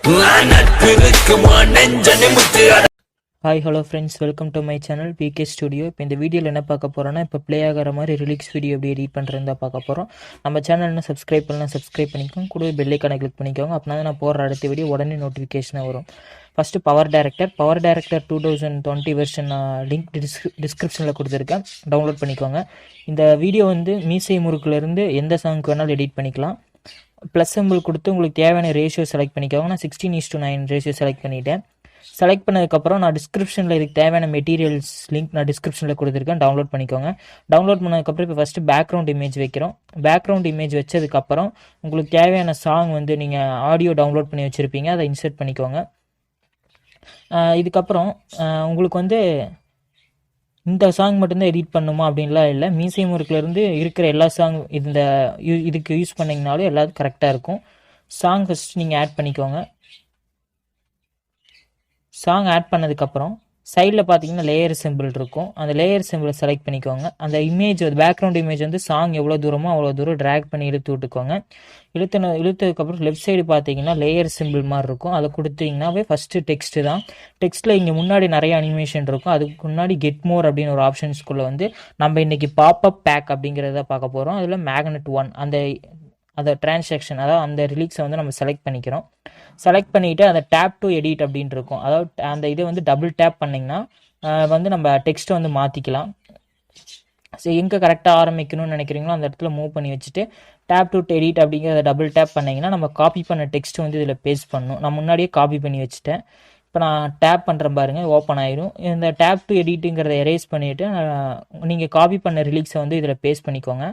Hi hello friends, welcome to my channel PK studio. இப்போ இந்த வீடியோவில் என்ன பார்க்க போகிறோன்னா, இப்போ ப்ளே ஆகிற மாதிரி ரிலீக்ஸ் வீடியோ எப்படி எடிட் பண்ணுறதா பார்க்க போகிறோம். நம்ம சேனல்னு சப்ஸ்கிரைப் பண்ணலாம், சப்ஸ்கிரைப் பண்ணிக்கோங்க. கூட பெல்லைக்கான கிளிக் பண்ணிக்கோங்க. அப்படின்னா தான் நான் போடுற அடுத்த வீடியோ உடனே நோட்டிஃபிகேஷனாக வரும். First power director 2020 version link டிஸ்கிரிப்ஷனில் கொடுத்துருக்கேன், டவுன்லோட் பண்ணிக்கோங்க. இந்த வீடியோ வந்து மீசை முறுக்குலேருந்து எந்த சாங்க்கு வேணாலும் எடிட் பண்ணிக்கலாம். ப்ளஸ் சிம்பிள் கொடுத்து உங்களுக்கு தேவையான ரேஷியோ செலக்ட் பண்ணிக்கோங்க. நான் 16:9 ரேஷியோ செலக்ட் பண்ணிவிட்டேன். செலக்ட் பண்ணதுக்கப்புறம் நான் டிஸ்கிரிப்ஷனில் இதுக்கு தேவையான மெட்டீரியல்ஸ் லிங்க் நான் டிஸ்கிரிப்ஷனில் கொடுத்துருக்கேன், டவுன்லோட் பண்ணிக்கோங்க. டவுன்லோட் பண்ணதுக்கப்புறம் இப்போ ஃபஸ்ட்டு பேக்ரவுண்ட் இமேஜ் வைக்கிறோம். பேக்ரவுண்ட் இமேஜ் வச்சதுக்கப்புறம் உங்களுக்கு தேவையான சாங் வந்து நீங்கள் ஆடியோ டவுன்லோட் பண்ணி வச்சுருப்பீங்க, அதை இன்சர்ட் பண்ணிக்கோங்க. இதுக்கப்புறம் உங்களுக்கு வந்து இந்த சாங் மட்டும்தான் எடிட் பண்ணுமா அப்படின்லாம் இல்லை. மீசை முறுக்குலேருந்து இருக்கிற எல்லா சாங் இதுக்கு யூஸ் பண்ணிங்கனாலும் எல்லாத்துக்கும் கரெக்டாக இருக்கும். சாங் ஃபஸ்ட் நீங்கள் ஆட் பண்ணிக்கோங்க. சாங் ஆட் பண்ணதுக்கப்புறம் சைடில் பார்த்தீங்கன்னா லேயர் சிம்பிள் இருக்கும், அந்த லேயர் சிம்பிளை செலக்ட் பண்ணிக்கோங்க. அந்த இமேஜ் பேக்ரவுண்ட் இமேஜ் வந்து சாங் எவ்வளோ தூரமோ அவ்வளோ தூரம் ட்ராக் பண்ணி இழுத்து விட்டுக்கோங்க. இழுத்ததுக்கப்புறம் லெஃப்ட் சைடு பார்த்தீங்கன்னா லேயர் சிம்பிள் மாதிரி இருக்கும், அதை கொடுத்தீங்கன்னாவே ஃபஸ்ட்டு டெக்ஸ்ட்டு தான். டெக்ஸ்ட்டில் இங்கே முன்னாடி நிறைய அனிமேஷன் இருக்கும். அதுக்கு முன்னாடி கெட் மோர் அப்படின்னு ஒரு ஆப்ஷன்ஸ்குள்ளே வந்து நம்ம இன்றைக்கி பாப்அப் பேக் அப்படிங்கிறத பார்க்க போகிறோம். அதில் மேக்னெட் 1 அந்த டிரான்சாக்ஷன், அதாவது அந்த ரிலீக்ஸை வந்து நம்ம செலக்ட் பண்ணிக்கிறோம். செலக்ட் பண்ணிவிட்டு அந்த டேப் டு எடிட் அப்படின்ட்டு இருக்கும், அதாவது அந்த இதை வந்து டபுள் டேப் பண்ணிங்கன்னா வந்து நம்ம டெக்ஸ்ட்டை வந்து மாற்றிக்கலாம். ஸோ எங்கே கரெக்டாக ஆரம்பிக்கணும்னு நினைக்கிறீங்களோ அந்த இடத்துல மூவ் பண்ணி வச்சுட்டு டேப் டு எடிட் அப்படிங்கிறத டபுள் டேப் பண்ணிங்கன்னா நம்ம காப்பி பண்ண டெக்ஸ்ட் வந்து இதில் பேஸ்ட் பண்ணணும். நான் முன்னாடியே காப்பி பண்ணி வச்சுட்டேன். இப்போ நான் டேப் பண்ணுறேன் பாருங்கள், ஓப்பன் ஆயிடும். இந்த டேப் டு எடிட்டுங்கிறத எரேஸ் பண்ணிவிட்டு நீங்கள் காப்பி பண்ண ரிலீக்ஸை வந்து இதில் பேஸ்ட் பண்ணிக்கோங்க.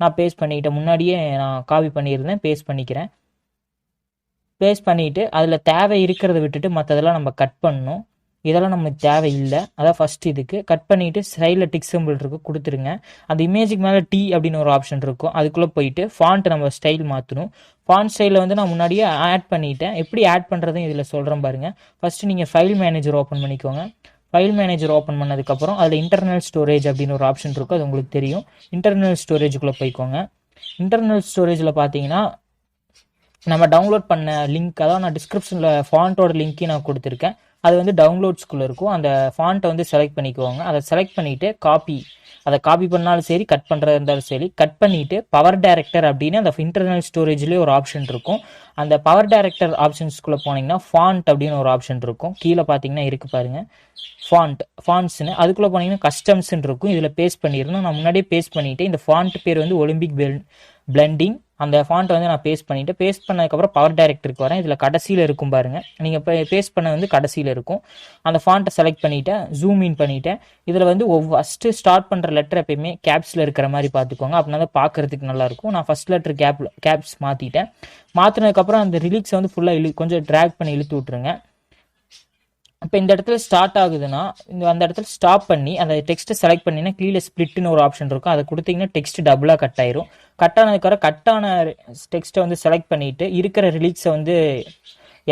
நான் பேஸ்ட் பண்ணிக்கிட்டேன், முன்னாடியே நான் காப்பி பண்ணியிருந்தேன், பேஸ்ட் பண்ணிக்கிறேன். பேஸ்ட் பண்ணிவிட்டு அதில் தேவை இருக்கிறத விட்டுட்டு மற்றதெல்லாம் நம்ம கட் பண்ணணும். இதெல்லாம் நமக்கு தேவை இல்லை. அதான் ஃபஸ்ட்டு இதுக்கு கட் பண்ணிவிட்டு சைடில் டிக் சிம்பிள் இருக்கும், கொடுத்துருங்க. அந்த இமேஜுக்கு மேலே டி அப்படின்னு ஒரு ஆப்ஷன் இருக்கும், அதுக்குள்ளே போயிட்டு ஃபாண்ட் நம்ம ஸ்டைல் மாற்றணும். ஃபாண்ட் ஸ்டைலில் வந்து நான் முன்னாடியே ஆட் பண்ணிவிட்டேன். எப்படி ஆட் பண்ணுறதும் இதில் சொல்கிறேன் பாருங்கள். ஃபஸ்ட்டு நீங்கள் ஃபைல் மேனேஜர் ஓப்பன் பண்ணிக்கோங்க. ஃபைல் மேனேஜர் ஓப்பன் பண்ணதுக்கப்புறம் அதில் இன்டர்னல் ஸ்டோரேஜ் அப்படின்னு ஒரு ஆப்ஷன் இருக்கும், அது உங்களுக்கு தெரியும். இன்டர்னல் ஸ்டோரேஜுக்குள்ளே போய்க்கோங்க. இன்டர்னல் ஸ்டோரேஜில் பார்த்தீங்கன்னா நம்ம டவுன்லோட் பண்ண லிங்க், அதாவது நான் டிஸ்கிரிப்ஷனில் ஃபாண்ட்டோட லிங்க்கையும் நான் கொடுத்துருக்கேன், அது வந்து டவுன்லோட்ஸ்குள்ளே இருக்கும். அந்த ஃபாண்ட்டை வந்து செலக்ட் பண்ணிக்குவாங்க. அதை செலக்ட் பண்ணிவிட்டு அதை காப்பி பண்ணாலும் சரி, கட் பண்ணுறது இருந்தாலும் சரி, கட் பண்ணிவிட்டு பவர் டேரக்டர் அப்படின்னு அந்த இன்டர்னல் ஸ்டோரேஜ்லேயே ஒரு ஆப்ஷன் இருக்கும். அந்த பவர் டேரக்டர் ஆப்ஷன்ஸ்குள்ளே போனீங்கன்னா ஃபாண்ட் அப்படின்னு ஒரு ஆப்ஷன் இருக்கும், கீழே பார்த்தீங்கன்னா இருக்குது பாருங்கள், ஃபாண்ட்ஸ்னு. அதுக்குள்ளே போனீங்கன்னா கஸ்டம்ஸ்ன்னு இருக்கும், இதில் பேஸ்ட் பண்ணிடணும். நான் முன்னாடியே பேஸ்ட் பண்ணிவிட்டு இந்த ஃபாண்ட் பேர் வந்து ஒலிம்பிக் பிளெண்டிங், அந்த ஃபாண்ட்டை வந்து நான் பேஸ்ட் பண்ணிவிட்டு பேஸ்ட் பண்ணதுக்கப்புறம் பவர் டேரக்டருக்கு வரேன். இதில் கடைசியில் இருக்கும் பாருங்கள், நீங்கள் இப்போ பேஸ்ட் பண்ண வந்து கடைசியில் இருக்கும். அந்த ஃபாண்ட்டை செலக்ட் பண்ணிவிட்டேன், ஜூம் இன் பண்ணிவிட்டேன். இதில் வந்து ஃபஸ்ட்டு ஸ்டார்ட் பண்ணுற லெட்டர் எப்பயுமே கேப்ஸில் இருக்கிற மாதிரி பார்த்துக்கோங்க, அப்படின்னா தான் பார்க்குறதுக்கு நல்லாயிருக்கும். நான் ஃபஸ்ட் லெட்டர் கேப்ஸ் மாற்றிட்டேன். மாற்றினதுக்கப்புறம் அந்த ரிலீக்ஸை வந்து ஃபுல்லாக கொஞ்சம் ட்ராக் பண்ணி இழுத்து விட்ருங்க. இப்போ இந்த இடத்துல ஸ்டார்ட் ஆகுதுன்னா அந்த இடத்துல ஸ்டாப் பண்ணி அந்த டெக்ஸ்ட்டை செலக்ட் பண்ணிங்கன்னா கீழே ஸ்ப்ளிட்னு ஒரு ஆப்ஷன் இருக்கும், அதை கொடுத்தீங்கன்னா டெக்ஸ்ட் டபுளாக கட் ஆயிரும். கட் ஆனதுக்கப்புறம் கட்டான டெக்ஸ்ட்டை வந்து செலக்ட் பண்ணிவிட்டு இருக்கிற ரிலீக்ஸை வந்து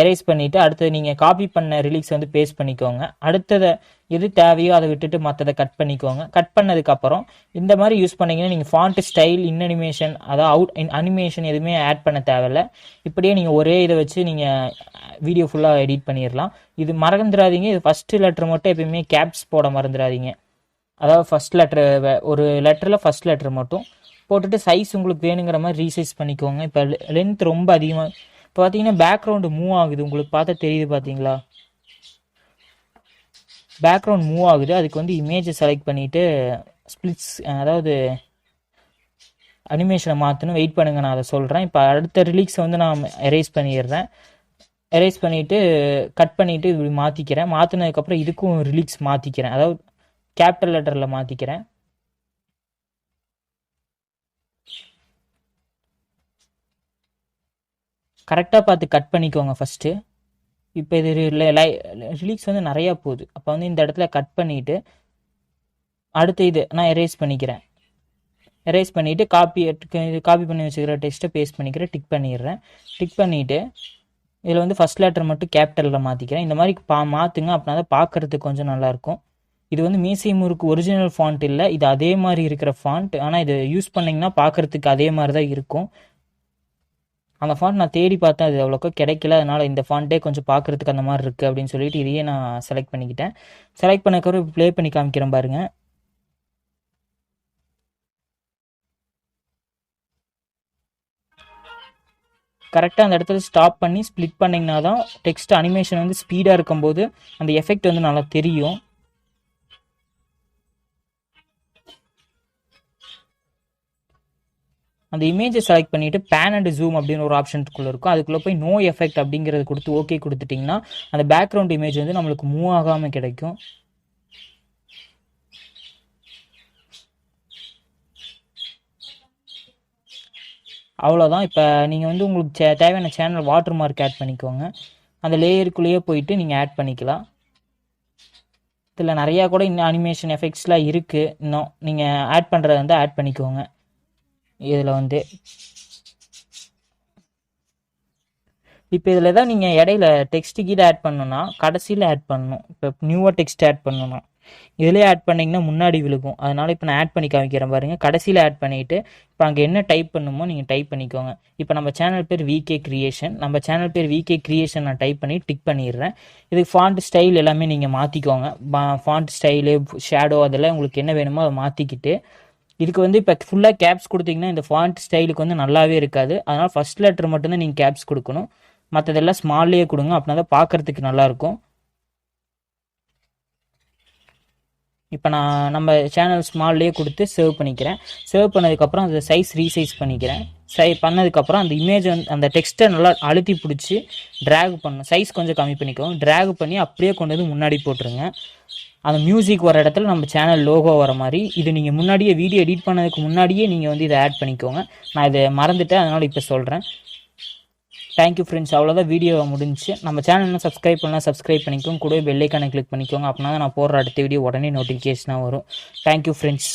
எரேஸ் பண்ணிவிட்டு அடுத்தது நீங்கள் காப்பி பண்ண ரிலீக்ஸை வந்து பேஸ்ட் பண்ணிக்கோங்க. அடுத்ததை எது தேவையோ அதை விட்டுட்டு மற்றதை கட் பண்ணிக்கோங்க. கட் பண்ணதுக்கப்புறம் இந்த மாதிரி யூஸ் பண்ணிங்கன்னா நீங்கள் ஃபாண்ட் ஸ்டைல், அனிமேஷன், அதாவது அனிமேஷன் எதுவுமே ஆட் பண்ண தேவையில்லை. இப்படியே நீங்கள் ஒரே இதை வச்சு நீங்கள் வீடியோ ஃபுல்லாக எடிட் பண்ணிடலாம். இது மறந்துடாதீங்க, இது ஃபஸ்ட்டு லெட்டர் மட்டும் எப்பயுமே கேப்ஸ் போட மறந்துடாதீங்க. அதாவது ஃபஸ்ட் லெட்டர், ஒரு லெட்டரில் ஃபஸ்ட் லெட்டர் மட்டும் போட்டுட்டு சைஸ் உங்களுக்கு வேணுங்கிற மாதிரி ரீசைஸ் பண்ணிக்கோங்க. இப்போ லென்த் ரொம்ப அதிகமாக, இப்போ பார்த்தீங்கன்னா பேக்ரவுண்டு மூவ் ஆகுது, உங்களுக்கு பார்த்தா தெரியுது பார்த்தீங்களா, பேக்ரவுண்ட் மூவ் ஆகுது. அதுக்கு வந்து இமேஜை செலக்ட் பண்ணிவிட்டு ஸ்ப்ளிட்ஸ், அதாவது அனிமேஷனை மாற்றணும். வெயிட் பண்ணுங்கள், நான் அதை சொல்கிறேன். இப்போ அடுத்த ரிலீக்ஸை வந்து நான் எரேஸ் பண்ணிடுறேன். எரேஸ் பண்ணிவிட்டு கட் பண்ணிவிட்டு இப்படி மாற்றிக்கிறேன். மாற்றினதுக்கப்புறம் இதுக்கும் ரிலீக்ஸ் மாற்றிக்கிறேன், அதாவது கேபிட்டல் லெட்டரில் மாற்றிக்கிறேன். கரெக்டாக பார்த்து கட் பண்ணிக்கோங்க ஃபஸ்ட்டு. இப்போ இது ரிலீக்ஸ் வந்து நிறையா போகுது, அப்போ வந்து இந்த இடத்துல கட் பண்ணிவிட்டு அடுத்த இது நான் எரேஸ் பண்ணிக்கிறேன். எரேஸ் பண்ணிவிட்டு காப்பி பண்ணி வச்சுக்கிற டெக்ஸ்ட்டை பேஸ்ட் பண்ணிக்கிறேன், டிக் பண்ணிடுறேன். டிக் பண்ணிவிட்டு இதில் வந்து ஃபஸ்ட் லெட்டர் மட்டும் கேபிட்டலில் மாற்றிக்கிறேன். இந்த மாதிரி மாற்றுங்க, அப்படின்னா தான் பார்க்குறதுக்கு கொஞ்சம் நல்லாயிருக்கும். இது வந்து மீசை முறுக்கு ஒரிஜினல் ஃபாண்ட் இல்லை, இது அதே மாதிரி இருக்கிற ஃபாண்ட், ஆனால் இது யூஸ் பண்ணிங்கன்னா பார்க்குறதுக்கு அதே மாதிரி தான் இருக்கும். அந்த ஃபாண்ட் நான் தேடி பார்த்தேன், அது அவ்வளோக்கா கிடைக்கல. அதனால் இந்த ஃபாண்ட்டே கொஞ்சம் பார்க்குறதுக்கு அந்த மாதிரி இருக்குது அப்படின்னு சொல்லிட்டு இதையே நான் செலக்ட் பண்ணிக்கிட்டேன். செலக்ட் பண்ணக்கப்புறம் இப்போ ப்ளே பண்ணி காமிக்கிறேன் பாருங்கள். கரெக்டாக அந்த இடத்துல ஸ்டாப் பண்ணி ஸ்ப்ளிட் பண்ணிங்கன்னா தான் டெக்ஸ்ட் அனிமேஷன் வந்து ஸ்பீடாக இருக்கும்போது அந்த எஃபெக்ட் வந்து நல்லா தெரியும். அந்த இமேஜை செலக்ட் பண்ணிவிட்டு பேன் அண்ட் ஜூம் அப்படின்னு ஒரு ஆப்ஷனுக்குள்ளே இருக்கும். அதுக்குள்ளே போய் நோ எஃபெக்ட் அப்படிங்கிறது கொடுத்து ஓகே கொடுத்துட்டிங்கன்னா அந்த பேக்ரவுண்ட் இமேஜ் வந்து நம்மளுக்கு மூவ் ஆகாமல் கிடைக்கும். அவ்வளோதான். இப்போ நீங்கள் வந்து உங்களுக்கு தேவையான சேனல் வாட்டர் மார்க் ஆட் பண்ணிக்கோங்க. அந்த லேயருக்குள்ளேயே போயிட்டு நீங்கள் ஆட் பண்ணிக்கலாம். இதில் நிறையா கூட இன்னும் அனிமேஷன் எஃபெக்ட்ஸ்லாம் இருக்குது. இன்னும் நீங்கள் ஆட் பண்ணுறத வந்து ஆட் பண்ணிக்கோங்க. இதில் வந்து இப்போ இதில் தான் நீங்கள் இடையில டெக்ஸ்ட்டு கீழே ஆட் பண்ணணுன்னா கடைசியில் ஆட் பண்ணணும். இப்போ நியூவாக டெக்ஸ்ட் ஆட் பண்ணணும்னா இதிலே ஆட் பண்ணிங்கன்னா முன்னாடி விழுகும். அதனால் இப்போ நான் ஆட் பண்ணி காமிக்கிறேன் பாருங்கள். கடைசியில் ஆட் பண்ணிவிட்டு இப்போ அங்கே என்ன டைப் பண்ணுமோ நீங்கள் டைப் பண்ணிக்கோங்க. இப்போ நம்ம சேனல் பேர் விகே கிரியேஷன். நம்ம சேனல் பேர் விகே கிரியேஷன் நான் டைப் பண்ணி டிக் பண்ணிடுறேன். இதுக்கு ஃபாண்ட் ஸ்டைல் எல்லாமே நீங்கள் மாற்றிக்கோங்க. ஃபாண்ட் ஸ்டைலு, ஷேடோ அதெல்லாம் உங்களுக்கு என்ன வேணுமோ அதை மாற்றிக்கிட்டு இதுக்கு வந்து இப்போ ஃபுல்லாக கேப்ஸ் கொடுத்தீங்கன்னா இந்த ஃபாண்ட் ஸ்டைலுக்கு வந்து நல்லாவே இருக்காது. அதனால் ஃபஸ்ட் லெட்டர் மட்டும்தான் நீங்கள் கேப்ஸ் கொடுக்கணும். மற்றதெல்லாம் ஸ்மால்லேயே கொடுங்க. அப்படின்னா தான் பார்க்குறதுக்கு நல்லாயிருக்கும். இப்போ நான் நம்ம சேனல் ஸ்மால்லேயே கொடுத்து சேவ் பண்ணிக்கிறேன். சேவ் பண்ணதுக்கப்புறம் அந்த சைஸ் ரீசைஸ் பண்ணிக்கிறேன். பண்ணதுக்கப்புறம் அந்த இமேஜ் வந்து அந்த டெக்ஸ்ட்டை நல்லா அழுத்தி பிடிச்சி ட்ராக் பண்ணணும். சைஸ் கொஞ்சம் கம்மி பண்ணிக்கோங்க. ட்ராக் பண்ணி அப்படியே கொண்டு வந்து முன்னாடி போட்டுருங்க. அந்த மியூசிக் வர இடத்துல நம்ம சேனல் லோகோ வர மாதிரி இது நீங்கள் முன்னாடியே வீடியோ எடிட் பண்ணதுக்கு முன்னாடியே நீங்கள் வந்து இதை ஆட் பண்ணிக்கோங்க. நான் இதை மறந்துட்டேன், அதனால் இப்போ சொல்கிறேன். Thank you friends. அவ்வளோதான், வீடியோ முடிஞ்சிச்சு. நம்ம சேனல் சப்ஸ்கிரைப் பண்ணலாம், சப்ஸ்கிரைப் பண்ணிக்கோங்க. கூடவே பெல் ஐக்கானை கிளிக் பண்ணிக்கோங்க. அப்படின்னா நான் போடுற அடுத்த வீடியோ உடனே நோட்டிஃபிகேஷனாக வரும். Thank you friends.